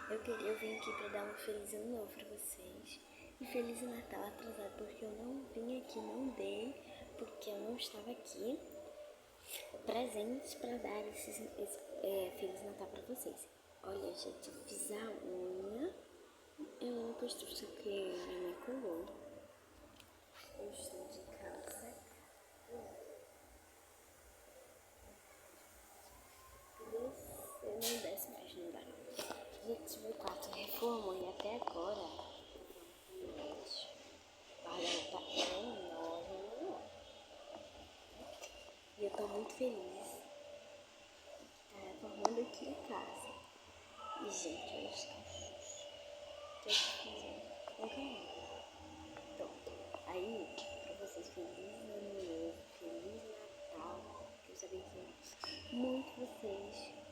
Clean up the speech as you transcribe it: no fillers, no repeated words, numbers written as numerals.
Eu vim aqui pra dar um feliz ano novo pra vocês. E feliz Natal atrasado, porque eu não vim aqui, não dei, porque eu não estava aqui. Presentes pra dar esse Feliz Natal pra vocês. Olha, gente, eu fiz a unha. Eu não postou isso que minha mãe colou. Eu estou de calça. Eu não desce mais, não dá. Gente, meu quarto reformou e até agora o guarda-roupa é enorme. E eu tô muito feliz que tá reformando aqui a casa. E, gente, olha os cachorros. O que eu fiz? Um canal. Pronto. Aí, pra vocês, feliz ano novo, feliz Natal. Que eu abençoe muito vocês.